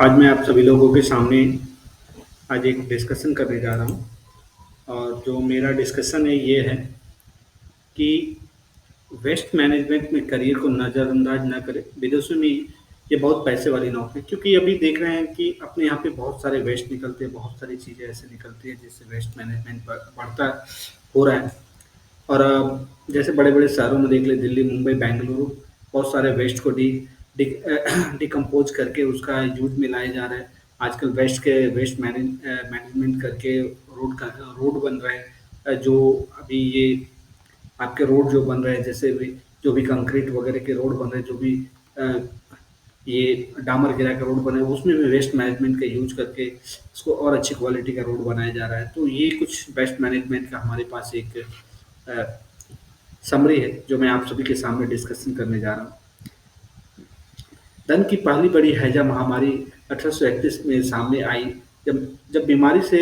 आज मैं आप सभी लोगों के सामने आज एक डिस्कशन करने जा रहा हूँ और जो मेरा डिस्कशन है ये है कि वेस्ट मैनेजमेंट में करियर को नज़रअंदाज ना करें। विदेशों में ये बहुत पैसे वाली नौकरी है क्योंकि अभी देख रहे हैं कि अपने यहाँ पे बहुत सारे वेस्ट निकलते हैं, बहुत सारी चीज़ें ऐसे निकलती हैं जिससे वेस्ट मैनेजमेंट बढ़ता हो रहा है। और जैसे बड़े-बड़े शहरों में देख लें दिल्ली, मुंबई, बेंगलुरु बहुत सारे वेस्ट को डिकम्पोज़ करके उसका यूज़ में लाया जा रहा है। आजकल वेस्ट मैनेजमेंट करके रोड बन रहे हैं। जो अभी ये आपके रोड जो बन रहे हैं जैसे भी जो भी कंक्रीट वगैरह के रोड बन रहे हैं, जो भी अ, ये डामर गिरा के रोड बने हैं, उसमें भी वेस्ट मैनेजमेंट का यूज़ करके उसको और अच्छी क्वालिटी का रोड बनाया जा रहा है। तो ये कुछ वेस्ट मैनेजमेंट का हमारे पास एक अ, समरी है जो मैं आप सभी के सामने डिस्कशन करने जा रहा हूँ। धन की पहली बड़ी हैजा महामारी 1831 में सामने आई जब जब बीमारी से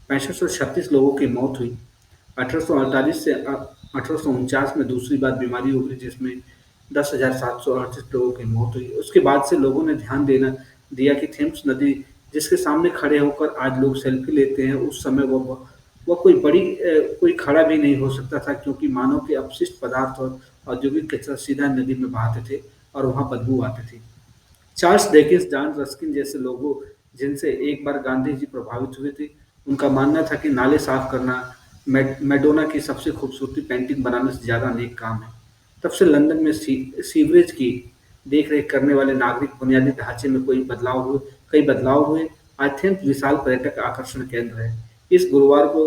6536 लोगों की मौत हुई। 1848 से 1849 में दूसरी बार बीमारी उभरी जिसमें 10,738 लोगों की मौत हुई। उसके बाद से लोगों ने ध्यान देना दिया कि थेम्स नदी जिसके सामने खड़े होकर आज लोग सेल्फी लेते हैं, उस समय वो कोई खड़ा भी नहीं हो सकता था क्योंकि मानव के अपशिष्ट पदार्थ और औद्योगिक कचरा सीधा नदी में बहाते थे और वहाँ बदबू आती थी। चार्ल्स डिकेंस, जॉन रस्किन जैसे लोगों जिनसे एक बार गांधी जी प्रभावित हुए थे, उनका मानना था कि नाले साफ करना मैडोना की सबसे खूबसूरती पेंटिंग बनाने से ज़्यादा नेक काम है। तब से लंदन में सीवरेज की देख-रेख करने वाले नागरिक बुनियादी ढांचे में कई बदलाव हुए। एथेंस विशाल पर्यटक आकर्षण केंद्र है। इस गुरुवार को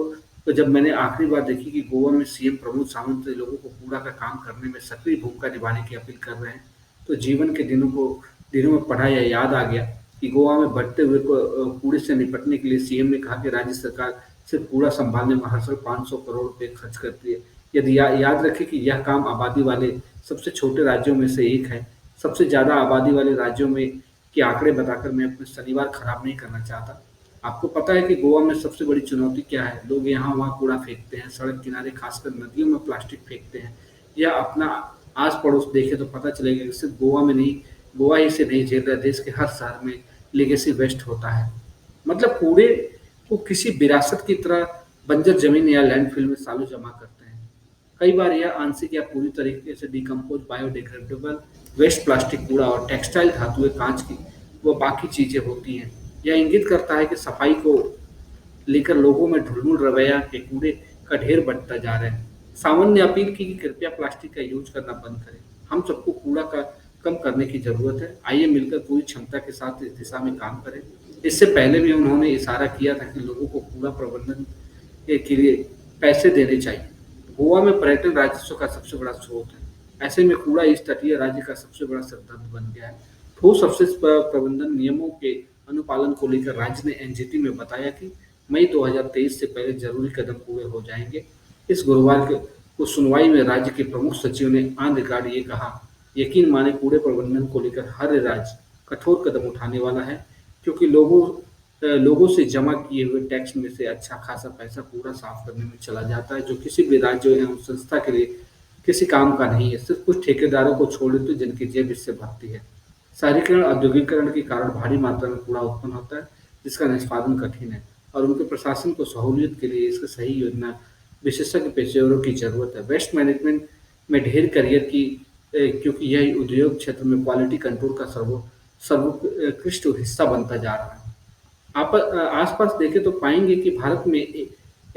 तो जब मैंने आखिरी बार देखी कि गोवा में सीएम प्रमोद सावंत लोगों को कूड़ा का काम करने में सक्रिय भूमिका निभाने की अपील कर रहे हैं, तो जीवन के दिनों में पढ़ा या याद आ गया कि गोवा में बढ़ते हुए कूड़े से निपटने के लिए सीएम ने कहा कि राज्य सरकार सिर्फ कूड़ा संभालने में हर साल 500 करोड़ रुपए खर्च करती है। यदि याद रखें कि यह काम आबादी वाले सबसे छोटे राज्यों में से एक है। सबसे ज़्यादा आबादी वाले राज्यों में के आंकड़े बताकर मैं अपने शनिवार खराब नहीं करना चाहता। आपको पता है कि गोवा में सबसे बड़ी चुनौती क्या है? लोग यहाँ-वहाँ कूड़ा फेंकते हैं, सड़क किनारे खासकर नदियों में प्लास्टिक फेंकते हैं। या अपना आस-पड़ोस देखें तो पता चलेगा कि सिर्फ गोवा ही इसे नहीं झेल रहा, देश के हर शहर में लीगेसी वेस्ट होता है। मतलब कूड़े को किसी विरासत की तरह बंजर ज़मीन या लैंडफ़िल में सालों जमा करते हैं। कई बार यह आंशिक या पूरी तरीके से डिकम्पोज़ बायोडिग्रेडेबल वेस्ट प्लास्टिक कूड़ा और टेक्सटाइल धातुएँ, काँच की व बाकी चीज़ें होती हैं। यह इंगित करता है कि सफाई को लेकर लोगों में ढुलमुल रवैया के कूड़े का ढेर बढ़ता जा रहा है। सावन ने अपील की कि कृपया प्लास्टिक का यूज़ करना बंद करें। हम सबको कूड़ा का कम करने की ज़रूरत है। आइए मिलकर पूरी क्षमता के साथ इस दिशा में काम करें। इससे पहले भी उन्होंने इशारा किया था कि लोगों को कूड़ा प्रबंधन के लिए पैसे देने चाहिए। गोवा में पर्यटन राजस्व का सबसे बड़ा स्रोत है। ऐसे में कूड़ा इस तटीय राज्य का सबसे बड़ा सिरदर्द बन गया है। ठोस अपशिष्ट प्रबंधन नियमों के अनुपालन को लेकर राज्य ने एनजीटी में बताया कि मई 2023 से पहले जरूरी कदम पूरे हो जाएंगे। इस गुरुवार को सुनवाई में राज्य के प्रमुख सचिव ने ऑन रिकॉर्ड ये कहा, यकीन माने कूड़े प्रबंधन को लेकर हर राज्य कठोर कदम उठाने वाला है क्योंकि लोगों से जमा किए हुए टैक्स में से अच्छा खासा पैसा कूड़ा साफ करने में चला जाता है, जो किसी भी राज्य एवं संस्था के लिए किसी काम का नहीं है। सिर्फ कुछ ठेकेदारों को छोड़ देते जिनकी जेब इससे भरती है। शहरीकरण, औद्योगिकरण के कारण भारी मात्रा में कूड़ा उत्पन्न होता है, जिसका निष्पादन कठिन है और उनके प्रशासन को सहूलियत के लिए इसकी सही योजना विशेषज्ञ पेशेवरों की जरूरत है। वेस्ट मैनेजमेंट में ढेर करियर की क्योंकि यह उद्योग क्षेत्र में क्वालिटी कंट्रोल का सर्वोत्कृष्ट हिस्सा बनता जा रहा है। आप आस-पास देखें तो पाएँगे कि भारत में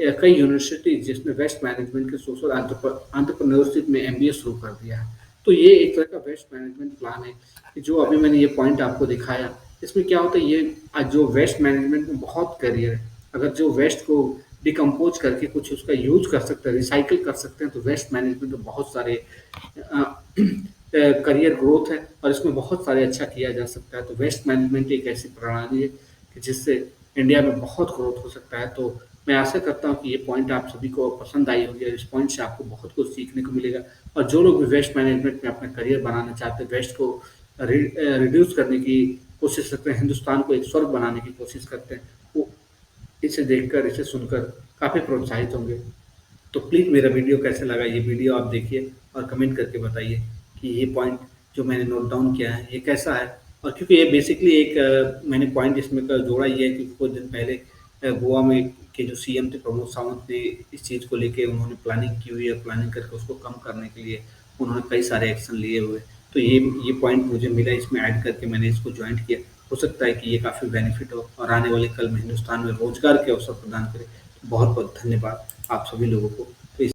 कई यूनिवर्सिटी जिसने वेस्ट मैनेजमेंट के सोशल एंटरप्रेन्योरशिप में एमबीए शुरू कर दिया है। तो ये एक तरह का वेस्ट मैनेजमेंट प्लान है कि जो अभी मैंने ये पॉइंट आपको दिखाया, इसमें क्या होता है ये जो वेस्ट मैनेजमेंट में बहुत करियर है। अगर जो वेस्ट को डिकम्पोज़ करके कुछ उसका यूज़ कर सकते हैं, रिसाइकिल कर सकते हैं तो वेस्ट मैनेजमेंट में बहुत सारे करियर ग्रोथ है और इसमें बहुत सारे अच्छा किया जा सकता है। तो वेस्ट मैनेजमेंट एक ऐसी प्रणाली है कि जिससे इंडिया में बहुत ग्रोथ हो सकता है। तो मैं आशा करता हूँ कि ये पॉइंट आप सभी को पसंद आई होगी और इस पॉइंट से आपको बहुत कुछ सीखने को मिलेगा और जो लोग भी वेस्ट मैनेजमेंट में अपना करियर बनाना चाहते हैं, वेस्ट को रिड्यूस करने की कोशिश करते हैं, हिंदुस्तान को एक स्वर्ग बनाने की कोशिश करते हैं, वो इसे देखकर, इसे सुनकर काफ़ी प्रोत्साहित होंगे। तो प्लीज़ मेरा वीडियो कैसे लगा, ये वीडियो आप देखिए और कमेंट करके बताइए कि ये पॉइंट जो मैंने नोट डाउन किया है, ये कैसा है और क्योंकि ये बेसिकली एक मैंने पॉइंट इसमें का जोड़ा ये है कि कुछ दिन पहले गोवा में के जो सीएम थे प्रमोद सावंत ने इस चीज़ को लेके उन्होंने प्लानिंग की हुई है, प्लानिंग करके उसको कम करने के लिए उन्होंने कई सारे एक्शन लिए हुए। तो ये पॉइंट मुझे मिला, इसमें ऐड करके मैंने इसको जॉइंट किया। हो सकता है कि ये काफ़ी बेनिफिट हो और आने वाले कल में हिंदुस्तान में रोज़गार के अवसर प्रदान करे। बहुत-बहुत धन्यवाद आप सभी लोगों को।